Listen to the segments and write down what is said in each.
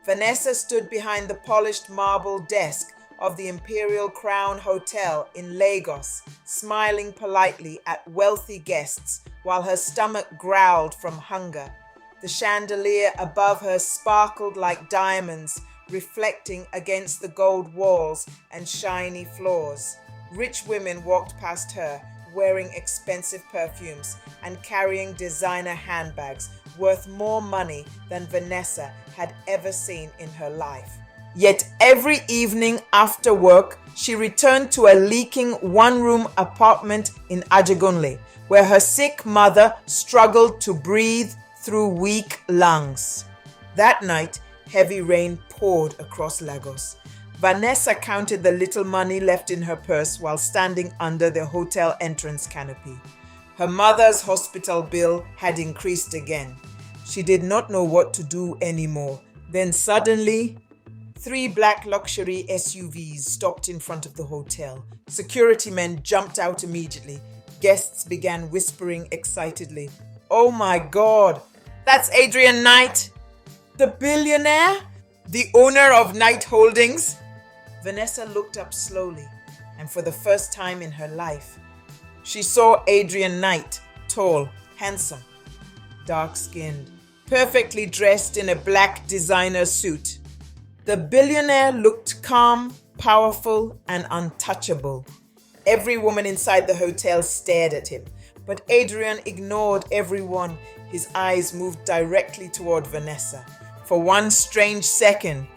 Vanessa stood behind the polished marble desk of the Imperial Crown Hotel in Lagos, smiling politely at wealthy guests while her stomach growled from hunger. The chandelier above her sparkled like diamonds, reflecting against the gold walls and shiny floors. Rich women walked past her, wearing expensive perfumes and carrying designer handbags worth more money than Vanessa had ever seen in her life. Yet every evening after work, she returned to a leaking one-room apartment in Ajegunle, where her sick mother struggled to breathe through weak lungs. That night, heavy rain poured across Lagos. Vanessa counted the little money left in her purse while standing under the hotel entrance canopy. Her mother's hospital bill had increased again. She did not know what to do anymore. Then suddenly, 3 black luxury SUVs stopped in front of the hotel. Security men jumped out immediately. Guests began whispering excitedly, "Oh my God, that's Adrian Knight, the billionaire, the owner of Knight Holdings." Vanessa looked up slowly, and for the first time in her life, she saw Adrian Knight, tall, handsome, dark-skinned, perfectly dressed in a black designer suit. The billionaire looked calm, powerful, and untouchable. Every woman inside the hotel stared at him, but Adrian ignored everyone. His eyes moved directly toward Vanessa. For one strange second,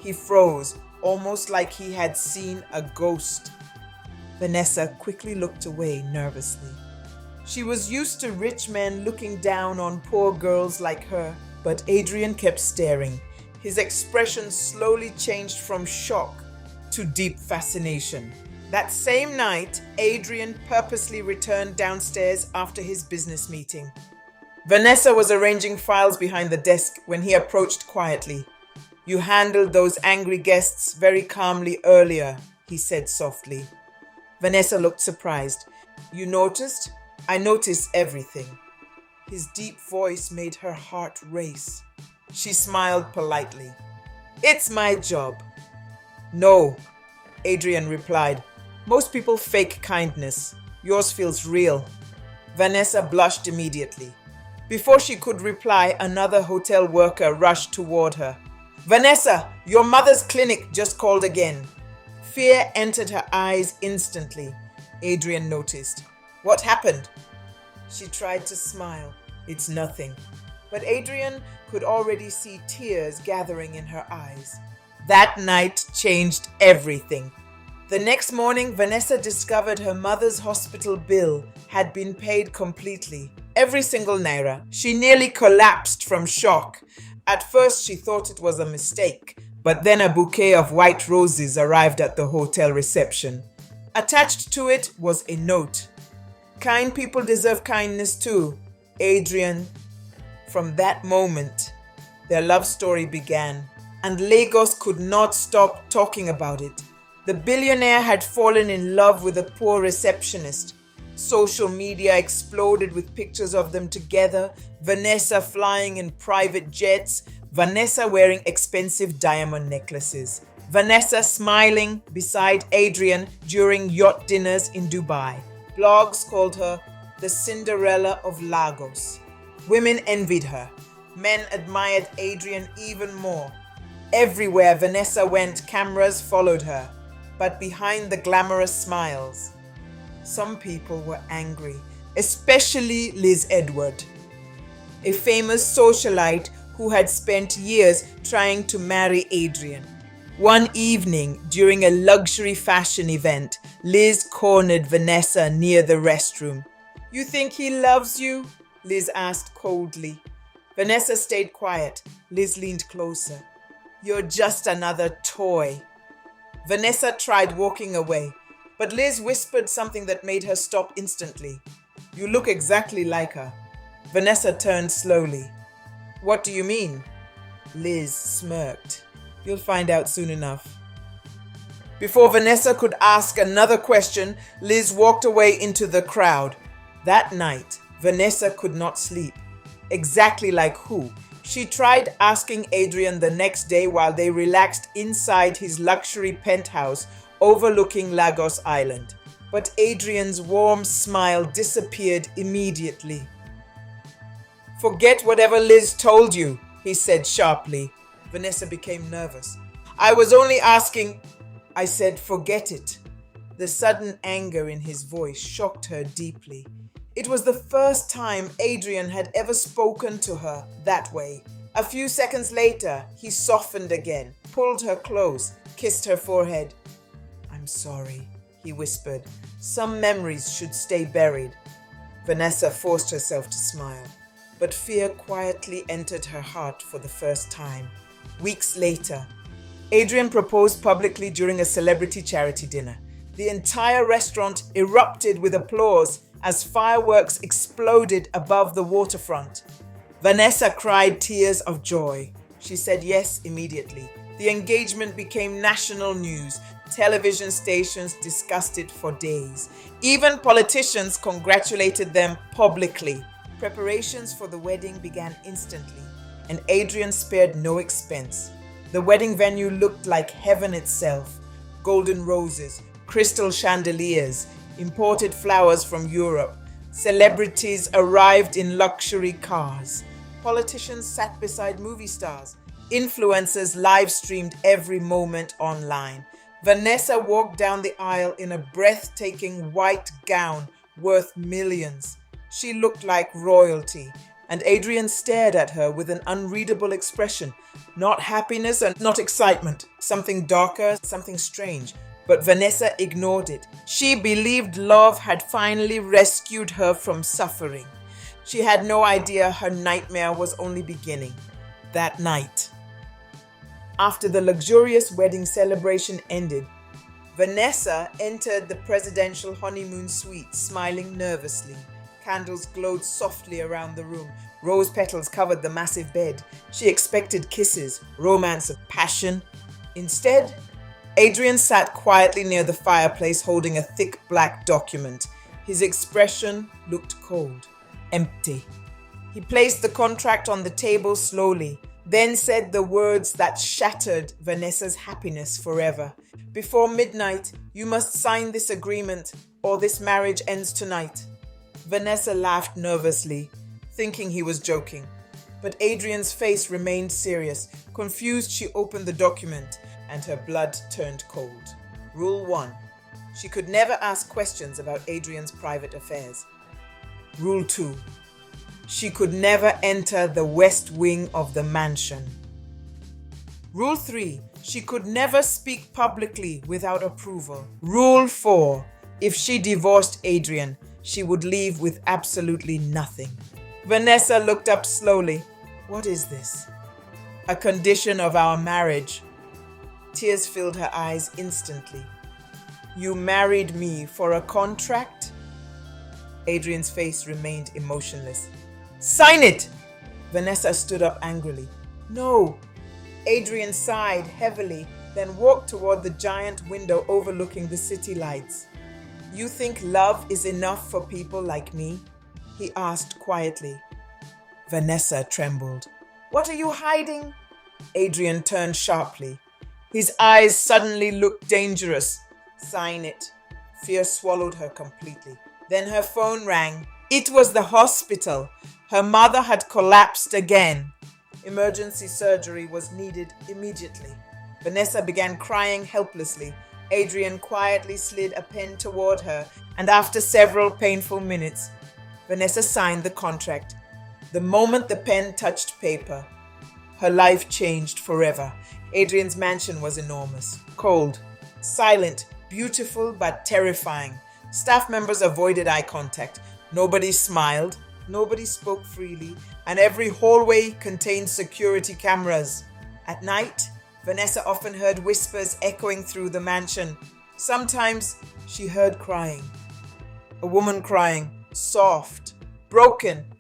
he froze, almost like he had seen a ghost. Vanessa quickly looked away nervously. She was used to rich men looking down on poor girls like her, but Adrian kept staring. His expression slowly changed from shock to deep fascination. That same night, Adrian purposely returned downstairs after his business meeting. Vanessa was arranging files behind the desk when he approached quietly. "You handled those angry guests very calmly earlier," he said softly. Vanessa looked surprised. "You noticed?" "I noticed everything." His deep voice made her heart race. She smiled politely. "It's my job." "No," Adrian replied. "Most people fake kindness. Yours feels real." Vanessa blushed immediately. Before she could reply, another hotel worker rushed toward her. "Vanessa, your mother's clinic just called again." Fear entered her eyes instantly. Adrian noticed. "What happened?" She tried to smile. "It's nothing." But Adrian could already see tears gathering in her eyes. That night changed everything. The next morning, Vanessa discovered her mother's hospital bill had been paid completely. Every single naira. She nearly collapsed from shock. At first, she thought it was a mistake, but then a bouquet of white roses arrived at the hotel reception. Attached to it was a note. "Kind people deserve kindness too, Adrian." From that moment, their love story began, and Lagos could not stop talking about it. The billionaire had fallen in love with a poor receptionist. Social media exploded with pictures of them together, Vanessa flying in private jets, Vanessa wearing expensive diamond necklaces, Vanessa smiling beside Adrian during yacht dinners in Dubai. Blogs called her the Cinderella of Lagos. Women envied her. Men admired Adrian even more. Everywhere Vanessa went, cameras followed her. But behind the glamorous smiles, some people were angry, especially Liz Edward, a famous socialite who had spent years trying to marry Adrian. One evening, during a luxury fashion event, Liz cornered Vanessa near the restroom. "You think he loves you?" Liz asked coldly. Vanessa stayed quiet. Liz leaned closer. "You're just another toy." Vanessa tried walking away, but Liz whispered something that made her stop instantly. "You look exactly like her." Vanessa turned slowly. "What do you mean?" Liz smirked. "You'll find out soon enough." Before Vanessa could ask another question, Liz walked away into the crowd. That night, Vanessa could not sleep. Exactly like who? She tried asking Adrian the next day while they relaxed inside his luxury penthouse overlooking Lagos Island. But Adrian's warm smile disappeared immediately. "Forget whatever Liz told you," he said sharply. Vanessa became nervous. "I was only asking—" "I said forget it." The sudden anger in his voice shocked her deeply. It was the first time Adrian had ever spoken to her that way. A few seconds later, he softened again, pulled her close, kissed her forehead. "I'm sorry," he whispered. "Some memories should stay buried." Vanessa forced herself to smile, but fear quietly entered her heart for the first time. Weeks later, Adrian proposed publicly during a celebrity charity dinner. The entire restaurant erupted with applause as fireworks exploded above the waterfront. Vanessa cried tears of joy. She said yes immediately. The engagement became national news. Television stations discussed it for days. Even politicians congratulated them publicly. Preparations for the wedding began instantly, and Adrian spared no expense. The wedding venue looked like heaven itself. Golden roses, crystal chandeliers, imported flowers from Europe. Celebrities arrived in luxury cars. Politicians sat beside movie stars. Influencers live-streamed every moment online. Vanessa walked down the aisle in a breathtaking white gown worth millions. She looked like royalty, and Adrian stared at her with an unreadable expression. Not happiness and not excitement. Something darker, something strange. But Vanessa ignored it. She believed love had finally rescued her from suffering. She had no idea her nightmare was only beginning. That night, after the luxurious wedding celebration ended, Vanessa entered the presidential honeymoon suite, smiling nervously. Candles glowed softly around the room. Rose petals covered the massive bed. She expected kisses, romance, and passion. Instead, Adrian sat quietly near the fireplace holding a thick black document. His expression looked cold, empty. He placed the contract on the table slowly, then said the words that shattered Vanessa's happiness forever. "Before midnight, you must sign this agreement or this marriage ends tonight." Vanessa laughed nervously, thinking he was joking. But Adrian's face remained serious. Confused, she opened the document, and her blood turned cold. Rule 1. She could never ask questions about Adrian's private affairs. Rule 2. She could never enter the west wing of the mansion. Rule 3. She could never speak publicly without approval. Rule 4. If she divorced Adrian, she would leave with absolutely nothing. Vanessa looked up slowly. "What is this?" "A condition of our marriage." Tears filled her eyes instantly. "You married me for a contract?" Adrian's face remained emotionless. "Sign it!" Vanessa stood up angrily. "No." Adrian sighed heavily, then walked toward the giant window overlooking the city lights. "You think love is enough for people like me?" he asked quietly. Vanessa trembled. "What are you hiding?" Adrian turned sharply. His eyes suddenly looked dangerous. "Sign it." Fear swallowed her completely. Then her phone rang. It was the hospital. Her mother had collapsed again. Emergency surgery was needed immediately. Vanessa began crying helplessly. Adrian quietly slid a pen toward her, and after several painful minutes, Vanessa signed the contract. The moment the pen touched paper, her life changed forever. Adrian's mansion was enormous, cold, silent, beautiful but terrifying. Staff members avoided eye contact. Nobody smiled, nobody spoke freely, and every hallway contained security cameras. At night, Vanessa often heard whispers echoing through the mansion. Sometimes she heard crying. A woman crying, soft, broken,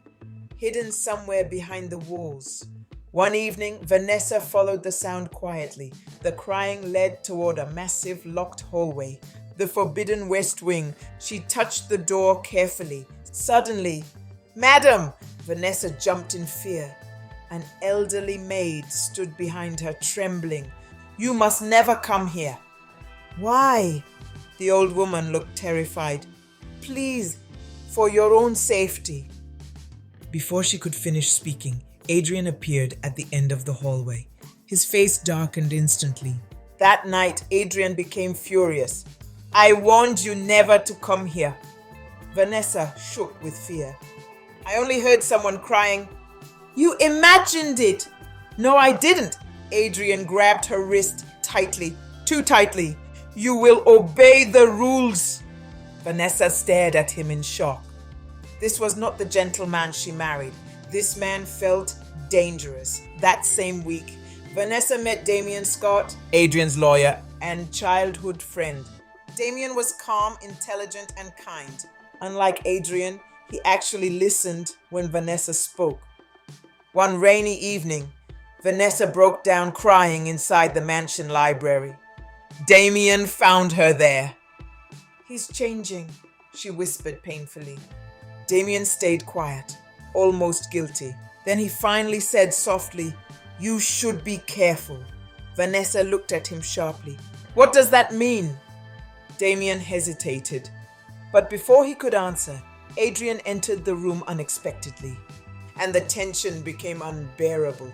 hidden somewhere behind the walls. One evening, Vanessa followed the sound quietly. The crying led toward a massive locked hallway, the forbidden west wing. She touched the door carefully. Suddenly, "Madam!" Vanessa jumped in fear. An elderly maid stood behind her, trembling. "You must never come here." "Why?" The old woman looked terrified. "Please, for your own safety." Before she could finish speaking, Adrian appeared at the end of the hallway. His face darkened instantly. That night, Adrian became furious. "I warned you never to come here." Vanessa shook with fear. "I only heard someone crying." "You imagined it." "No, I didn't." Adrian grabbed her wrist tightly, too tightly. "You will obey the rules." Vanessa stared at him in shock. This was not the gentleman she married. This man felt dangerous. That same week, Vanessa met Damien Scott, Adrian's lawyer and childhood friend. Damien was calm, intelligent, and kind. Unlike Adrian, he actually listened when Vanessa spoke. One rainy evening, Vanessa broke down crying inside the mansion library. Damien found her there. "He's changing," she whispered painfully. Damien stayed quiet, almost guilty. Then he finally said softly, "You should be careful." Vanessa looked at him sharply. "What does that mean?" Damien hesitated. But before he could answer, Adrian entered the room unexpectedly, and the tension became unbearable.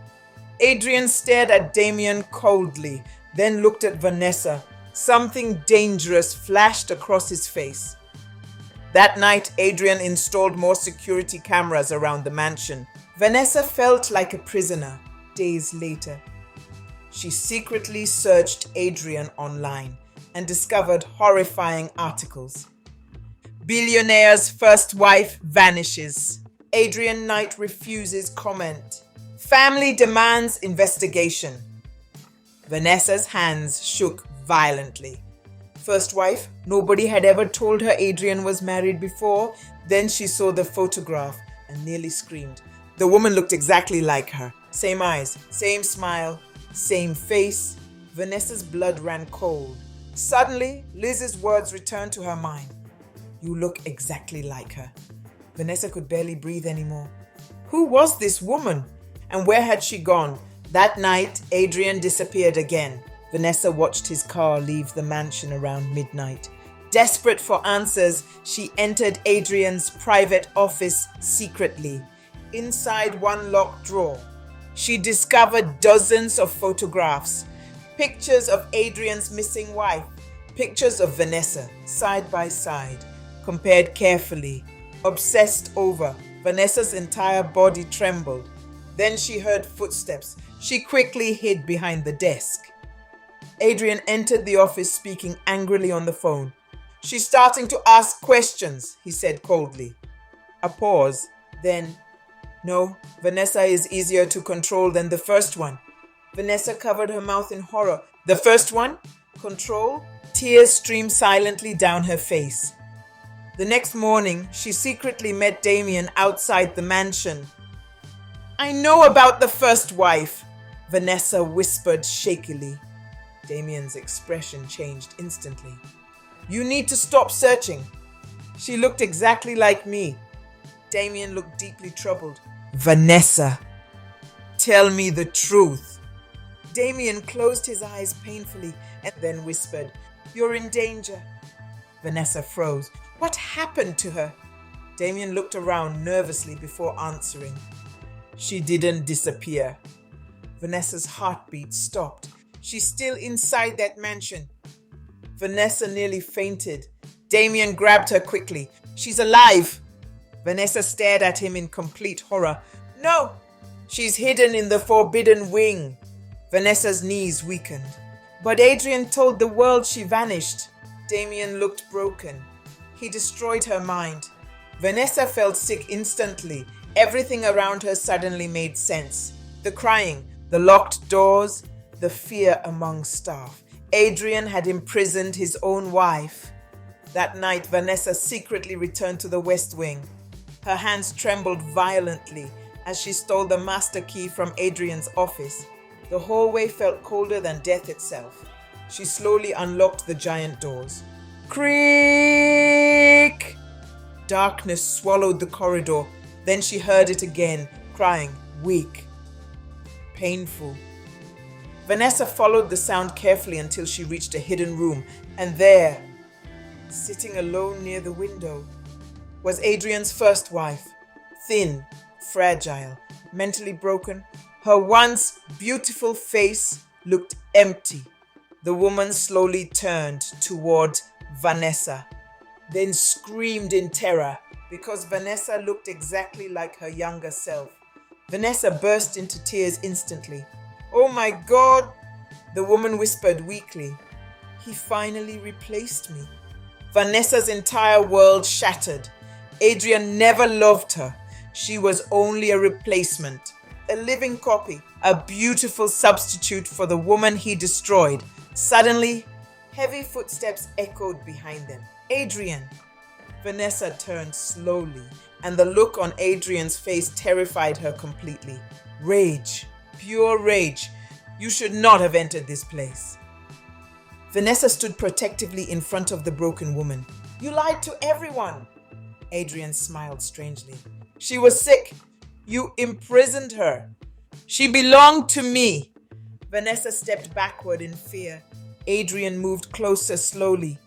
Adrian stared at Damien coldly, then looked at Vanessa. Something dangerous flashed across his face. That night, Adrian installed more security cameras around the mansion. Vanessa felt like a prisoner. Days later, she secretly searched Adrian online and discovered horrifying articles. Billionaire's first wife vanishes. Adrian Knight refuses comment. Family demands investigation. Vanessa's hands shook violently. First wife? Nobody had ever told her Adrian was married before. Then she saw the photograph and nearly screamed. The woman looked exactly like her. Same eyes, same smile, same face. Vanessa's blood ran cold. Suddenly, Liz's words returned to her mind. "You look exactly like her." Vanessa could barely breathe anymore. Who was this woman? And where had she gone? That night, Adrian disappeared again. Vanessa watched his car leave the mansion around midnight. Desperate for answers, she entered Adrian's private office secretly. Inside one locked drawer, she discovered dozens of photographs. Pictures of Adrian's missing wife, pictures of Vanessa, side by side, compared carefully, obsessed over. Vanessa's entire body trembled. Then she heard footsteps. She quickly hid behind the desk. Adrian entered the office speaking angrily on the phone. "She's starting to ask questions," he said coldly. A pause. Then, "No, Vanessa is easier to control than the first one." Vanessa covered her mouth in horror. "The first one? Control?" Tears streamed silently down her face. The next morning, she secretly met Damien outside the mansion. "I know about the first wife," Vanessa whispered shakily. Damien's expression changed instantly. "You need to stop searching. She looked exactly like me." Damien looked deeply troubled. "Vanessa, tell me the truth." Damien closed his eyes painfully and then whispered, "You're in danger." Vanessa froze. What happened to her? Damien looked around nervously before answering. "She didn't disappear." Vanessa's heartbeat stopped. "She's still inside that mansion." Vanessa nearly fainted. Damien grabbed her quickly. "She's alive." Vanessa stared at him in complete horror. "No, she's hidden in the forbidden wing." Vanessa's knees weakened. "But Adrian told the world she vanished." Damien looked broken. He destroyed her mind. Vanessa felt sick instantly. Everything around her suddenly made sense. The crying, the locked doors, the fear among staff. Adrian had imprisoned his own wife. That night, Vanessa secretly returned to the West Wing. Her hands trembled violently as she stole the master key from Adrian's office. The hallway felt colder than death itself. She slowly unlocked the giant doors. Creak! Darkness swallowed the corridor. Then she heard it again, crying, weak. painful. Vanessa followed the sound carefully until she reached a hidden room, and there, sitting alone near the window, was Adrian's first wife. Thin, fragile, mentally broken, her once beautiful face looked empty. The woman slowly turned toward Vanessa, then screamed in terror because Vanessa looked exactly like her younger self. Vanessa burst into tears instantly. "Oh my God," the woman whispered weakly. "He finally replaced me." Vanessa's entire world shattered. Adrian never loved her. She was only a replacement, a living copy, a beautiful substitute for the woman he destroyed. Suddenly, heavy footsteps echoed behind them. "Adrian!" Vanessa turned slowly, and the look on Adrian's face terrified her completely. Rage. Pure rage. "You should not have entered this place." Vanessa stood protectively in front of the broken woman. "You lied to everyone." Adrian smiled strangely. "She was sick. You imprisoned her. She belonged to me." Vanessa stepped backward in fear. Adrian moved closer slowly.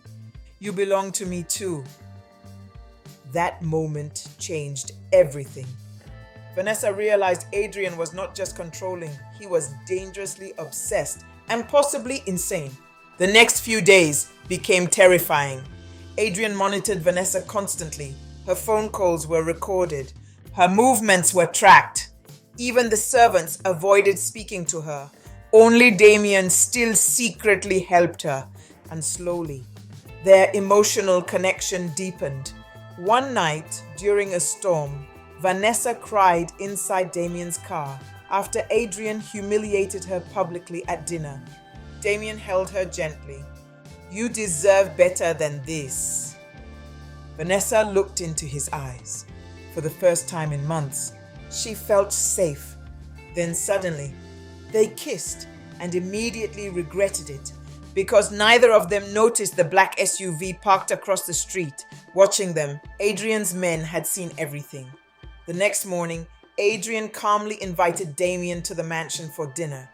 "You belong to me too." That moment changed everything. Vanessa realized Adrian was not just controlling, he was dangerously obsessed and possibly insane. The next few days became terrifying. Adrian monitored Vanessa constantly. Her phone calls were recorded. Her movements were tracked. Even the servants avoided speaking to her. Only Damien still secretly helped her. And slowly, their emotional connection deepened. One night, during a storm, Vanessa cried inside Damien's car after Adrian humiliated her publicly at dinner. Damien held her gently. "You deserve better than this." Vanessa looked into his eyes. For the first time in months, she felt safe. Then suddenly, they kissed and immediately regretted it because neither of them noticed the black SUV parked across the street. Watching them, Adrian's men had seen everything. The next morning, Adrian calmly invited Damien to the mansion for dinner.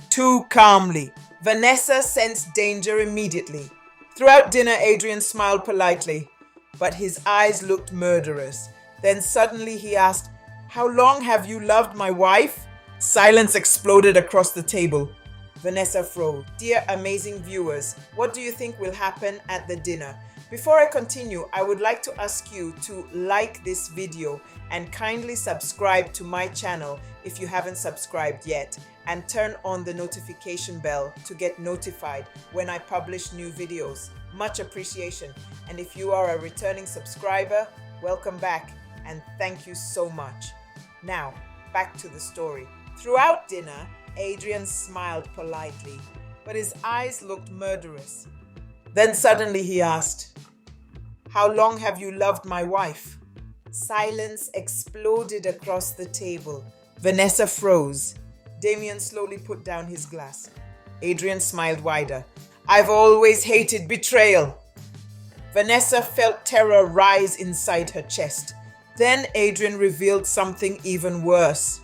Too calmly. Vanessa sensed danger immediately. Throughout dinner, Adrian smiled politely, but his eyes looked murderous. Then suddenly he asked, "How long have you loved my wife?" Silence exploded across the table. Vanessa froze. Dear amazing viewers, what do you think will happen at the dinner? Before I continue, I would like to ask you to like this video and kindly subscribe to my channel if you haven't subscribed yet, and turn on the notification bell to get notified when I publish new videos. Much appreciation. And if you are a returning subscriber, welcome back and thank you so much. Now, back to the story. Throughout dinner, Adrian smiled politely, but his eyes looked murderous. Then suddenly he asked, "How long have you loved my wife?" Silence exploded across the table. Vanessa froze. Damien slowly put down his glass. Adrian smiled wider. "I've always hated betrayal." Vanessa felt terror rise inside her chest. Then Adrian revealed something even worse.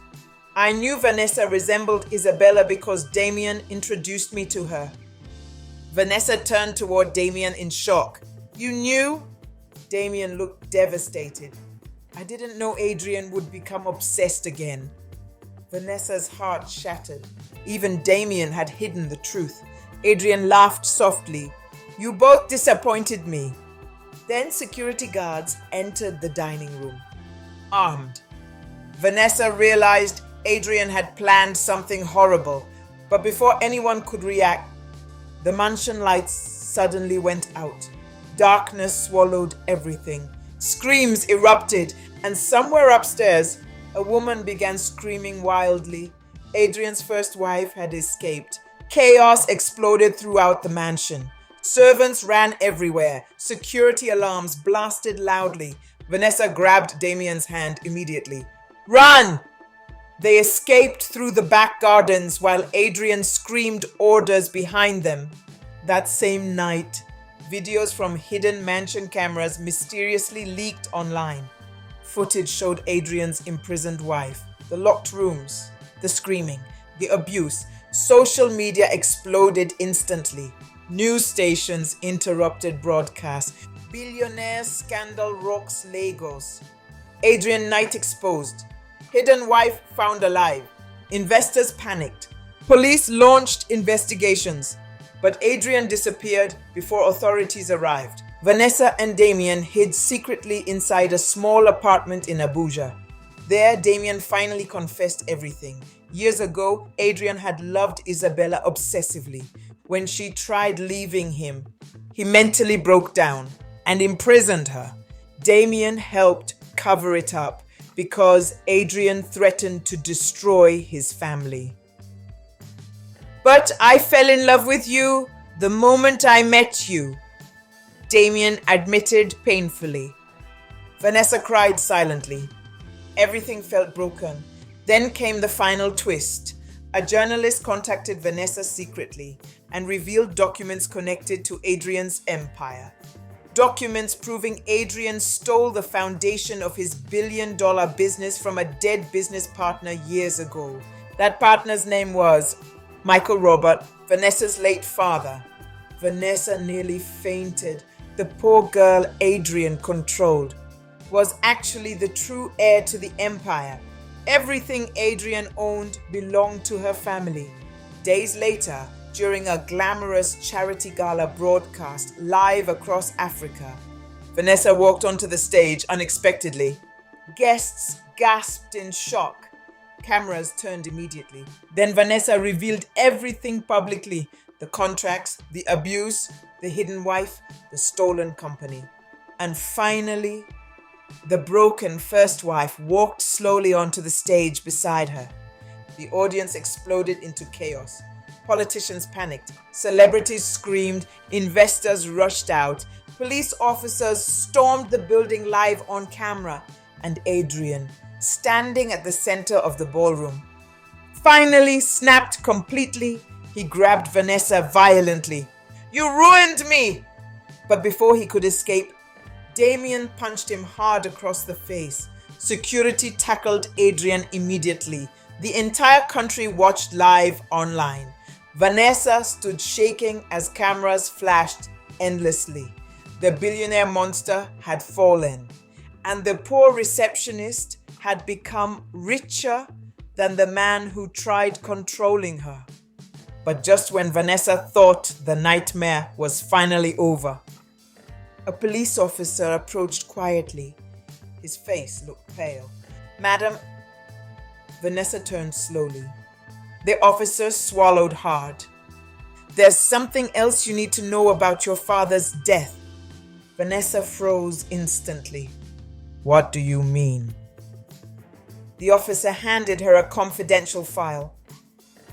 "I knew Vanessa resembled Isabella because Damien introduced me to her." Vanessa turned toward Damien in shock. "You knew?" Damien looked devastated. "I didn't know Adrian would become obsessed again." Vanessa's heart shattered. Even Damien had hidden the truth. Adrian laughed softly. "You both disappointed me." Then security guards entered the dining room, armed. Vanessa realized Adrian had planned something horrible, but before anyone could react, the mansion lights suddenly went out. Darkness swallowed everything. Screams erupted, and somewhere upstairs, a woman began screaming wildly. Adrian's first wife had escaped. Chaos exploded throughout the mansion. Servants ran everywhere. Security alarms blasted loudly. Vanessa grabbed Damien's hand immediately. "Run!" They escaped through the back gardens while Adrian screamed orders behind them. That same night, videos from hidden mansion cameras mysteriously leaked online. Footage showed Adrian's imprisoned wife, the locked rooms, the screaming, the abuse. Social media exploded instantly. News stations interrupted broadcasts. Billionaire scandal rocks Lagos. Adrian night exposed. Hidden wife found alive. Investors panicked. Police launched investigations. But Adrian disappeared before authorities arrived. Vanessa and Damien hid secretly inside a small apartment in Abuja. There, Damien finally confessed everything. Years ago, Adrian had loved Isabella obsessively. When she tried leaving him, he mentally broke down and imprisoned her. Damien helped cover it up because Adrian threatened to destroy his family. But I fell in love with you the moment I met you, Damien admitted painfully. Vanessa cried silently. Everything felt broken. Then came the final twist. A journalist contacted Vanessa secretly and revealed documents connected to Adrian's empire. Documents proving Adrian stole the foundation of his billion-dollar business from a dead business partner years ago. That partner's name was Michael Robert, Vanessa's late father. Vanessa nearly fainted. The poor girl Adrian controlled was actually the true heir to the empire. Everything Adrian owned belonged to her family. Days later, during a glamorous charity gala broadcast live across Africa, Vanessa walked onto the stage unexpectedly. Guests gasped in shock. Cameras turned immediately. Then Vanessa revealed everything publicly: the contracts, the abuse, the hidden wife, the stolen company. And finally, the broken first wife walked slowly onto the stage beside her. The audience exploded into chaos. Politicians panicked. Celebrities screamed. Investors rushed out. Police officers stormed the building live on camera. And Adrian, standing at the center of the ballroom, finally snapped completely. He grabbed Vanessa violently. "You ruined me!" But before he could escape, Damien punched him hard across the face. Security tackled Adrian immediately. The entire country watched live online. Vanessa stood shaking as cameras flashed endlessly. The billionaire monster had fallen, and the poor receptionist had become richer than the man who tried controlling her. But just when Vanessa thought the nightmare was finally over, a police officer approached quietly. His face looked pale. "Madam," Vanessa turned slowly. The officer swallowed hard. "There's something else you need to know about your father's death." Vanessa froze instantly. "What do you mean?" The officer handed her a confidential file.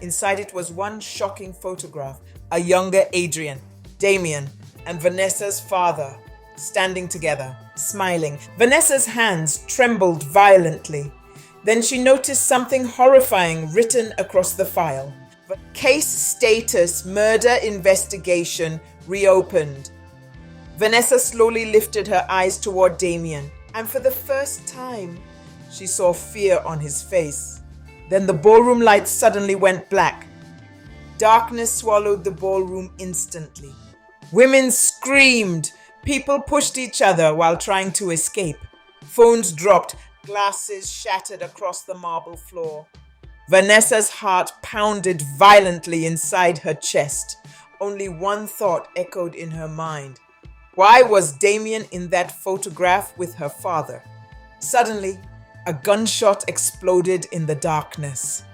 Inside it was one shocking photograph: a younger Adrian, Damien, and Vanessa's father standing together, smiling. Vanessa's hands trembled violently. Then she noticed something horrifying written across the file. Case status: murder investigation reopened. Vanessa slowly lifted her eyes toward Damien, and for the first time, she saw fear on his face. Then the ballroom lights suddenly went black. Darkness swallowed the ballroom instantly. Women screamed. People pushed each other while trying to escape. Phones dropped. Glasses shattered across the marble floor. Vanessa's heart pounded violently inside her chest. Only one thought echoed in her mind. Why was Damien in that photograph with her father? Suddenly, a gunshot exploded in the darkness.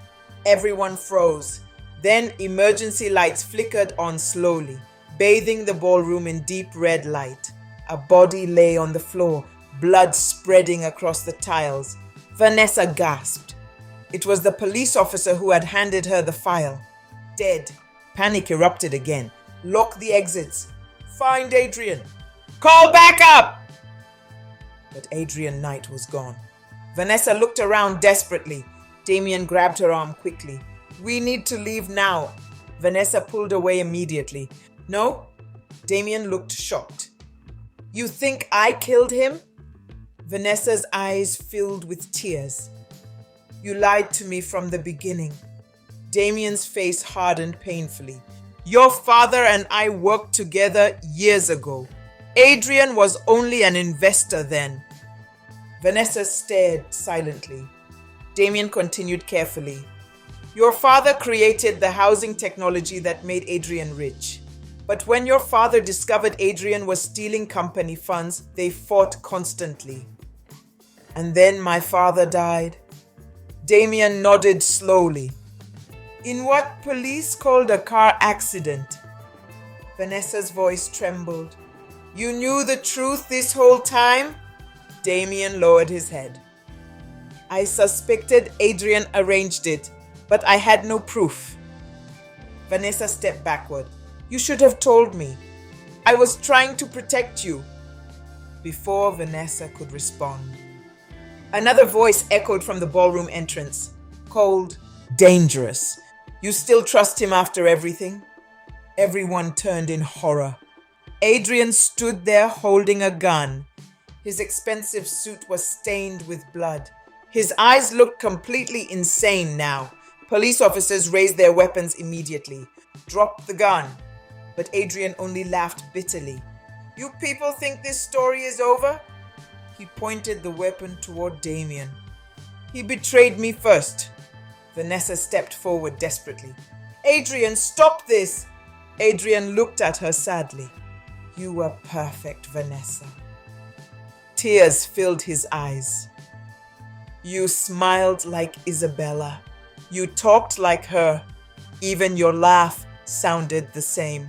Everyone froze. Then emergency lights flickered on slowly, bathing the ballroom in deep red light. A body lay on the floor, blood spreading across the tiles. Vanessa gasped. It was the police officer who had handed her the file. Dead. Panic erupted again. "Lock the exits. Find Adrian. Call back up!" But Adrian Knight was gone. Vanessa looked around desperately. Damien grabbed her arm quickly. "We need to leave now." Vanessa pulled away immediately. "No?" Damien looked shocked. "You think I killed him?" Vanessa's eyes filled with tears. "You lied to me from the beginning. Damien's face hardened painfully. Your father and I worked together years ago. Adrian was only an investor then. Vanessa stared silently. Damien continued carefully. Your father created the housing technology that made Adrian rich. But when your father discovered Adrian was stealing company funds, they fought constantly. And then my father died. Damien nodded slowly. In what police called a car accident. Vanessa's voice trembled. You knew the truth this whole time? Damien lowered his head. I suspected Adrian arranged it, but I had no proof. Vanessa stepped backward. You should have told me. I was trying to protect you. Before Vanessa could respond, another voice echoed from the ballroom entrance. Cold, dangerous. You still trust him after everything? Everyone turned in horror. Adrian stood there holding a gun. His expensive suit was stained with blood. His eyes looked completely insane now. Police officers raised their weapons immediately. Drop the gun. But Adrian only laughed bitterly. You people think this story is over? He pointed the weapon toward Damien. He betrayed me first. Vanessa stepped forward desperately. Adrian, stop this! Adrian looked at her sadly. You were perfect, Vanessa. Tears filled his eyes. You smiled like Isabella. You talked like her. Even your laugh sounded the same.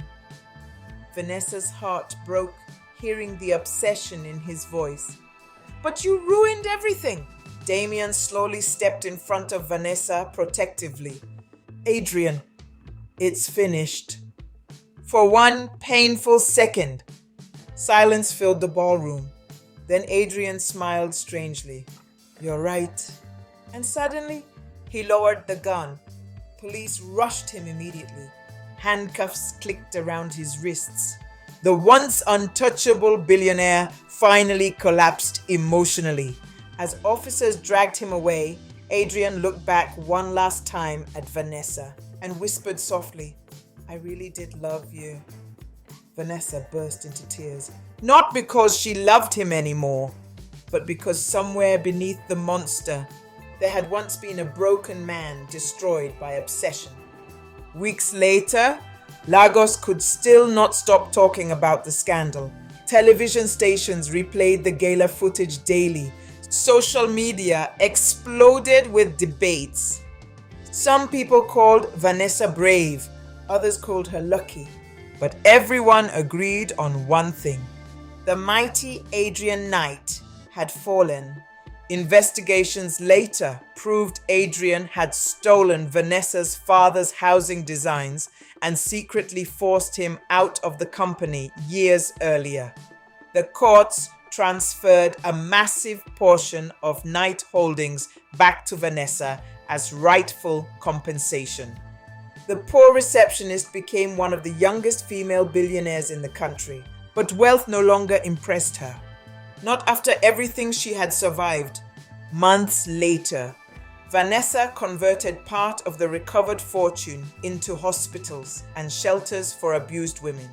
Vanessa's heart broke, hearing the obsession in his voice. But you ruined everything. Damien slowly stepped in front of Vanessa protectively. Adrian, it's finished. For one painful second, silence filled the ballroom. Then Adrian smiled strangely. You're right. And suddenly, he lowered the gun. Police rushed him immediately. Handcuffs clicked around his wrists. The once untouchable billionaire finally collapsed emotionally. As officers dragged him away, Adrian looked back one last time at Vanessa and whispered softly, I really did love you. Vanessa burst into tears, not because she loved him anymore, but because somewhere beneath the monster, there had once been a broken man destroyed by obsession. Weeks later, Lagos could still not stop talking about the scandal. Television stations replayed the gala footage daily. Social media exploded with debates. Some people called Vanessa brave, others called her lucky. But everyone agreed on one thing. The mighty Adrian Knight had fallen. Investigations later proved Adrian had stolen Vanessa's father's housing designs and secretly forced him out of the company years earlier. The courts transferred a massive portion of Knight holdings back to Vanessa as rightful compensation. The poor receptionist became one of the youngest female billionaires in the country, but wealth no longer impressed her. Not after everything she had survived. Months later, Vanessa converted part of the recovered fortune into hospitals and shelters for abused women.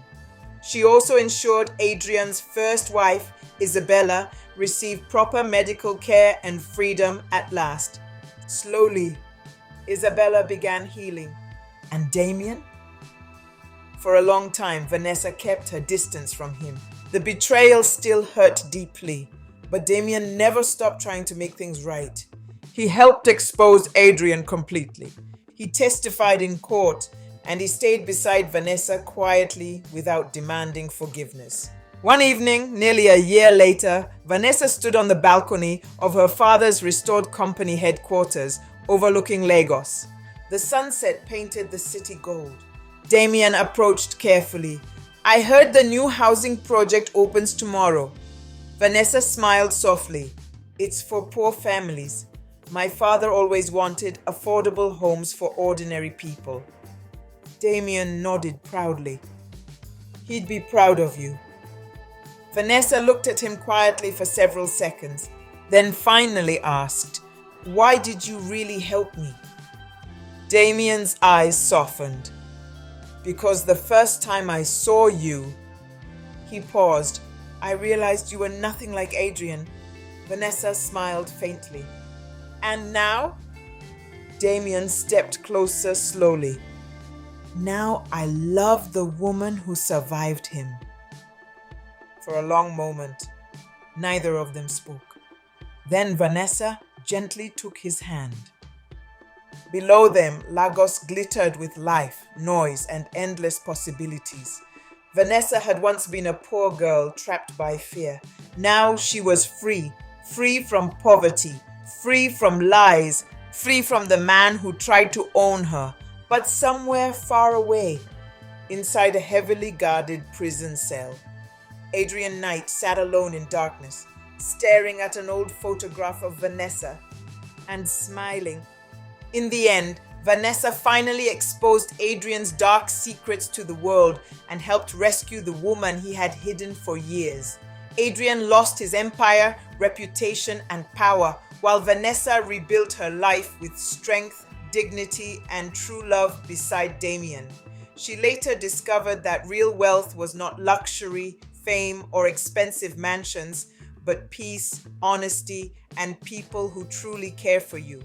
She also ensured Adrian's first wife, Isabella, received proper medical care and freedom at last. Slowly, Isabella began healing. And Damien? For a long time, Vanessa kept her distance from him. The betrayal still hurt deeply, but Damien never stopped trying to make things right. He helped expose Adrian completely. He testified in court, and he stayed beside Vanessa quietly without demanding forgiveness. One evening, nearly a year later, Vanessa stood on the balcony of her father's restored company headquarters overlooking Lagos. The sunset painted the city gold. Damien approached carefully. I heard the new housing project opens tomorrow. Vanessa smiled softly. It's for poor families. My father always wanted affordable homes for ordinary people. Damien nodded proudly. He'd be proud of you. Vanessa looked at him quietly for several seconds, then finally asked, Why did you really help me? Damien's eyes softened. Because the first time I saw you, he paused. I realized you were nothing like Adrian. Vanessa smiled faintly. And now? Damien stepped closer slowly. Now I love the woman who survived him. For a long moment, neither of them spoke. Then Vanessa gently took his hand. Below them, Lagos glittered with life, noise, and endless possibilities. Vanessa had once been a poor girl trapped by fear. Now she was free, free from poverty, free from lies, free from the man who tried to own her, but somewhere far away, inside a heavily guarded prison cell. Adrian Knight sat alone in darkness, staring at an old photograph of Vanessa and smiling. In the end, Vanessa finally exposed Adrian's dark secrets to the world and helped rescue the woman he had hidden for years. Adrian lost his empire, reputation, and power, while Vanessa rebuilt her life with strength, dignity, and true love beside Damien. She later discovered that real wealth was not luxury, fame, or expensive mansions, but peace, honesty, and people who truly care for you.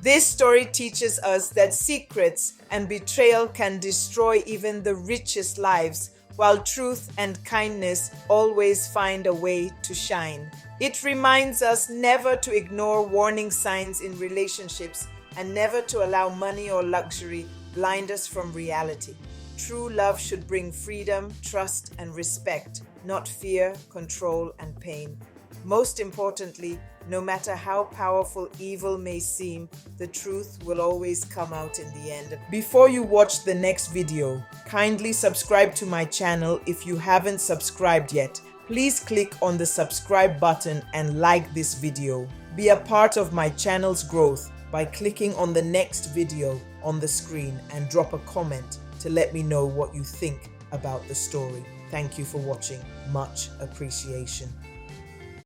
This story teaches us that secrets and betrayal can destroy even the richest lives, while truth and kindness always find a way to shine. It reminds us never to ignore warning signs in relationships and never to allow money or luxury blind us from reality. True love should bring freedom, trust, and respect, not fear, control, and pain. Most importantly, no matter how powerful evil may seem, the truth will always come out in the end. Before you watch the next video, kindly subscribe to my channel if you haven't subscribed yet. Please click on the subscribe button and like this video. Be a part of my channel's growth by clicking on the next video on the screen and drop a comment to let me know what you think about the story. Thank you for watching. Much appreciation.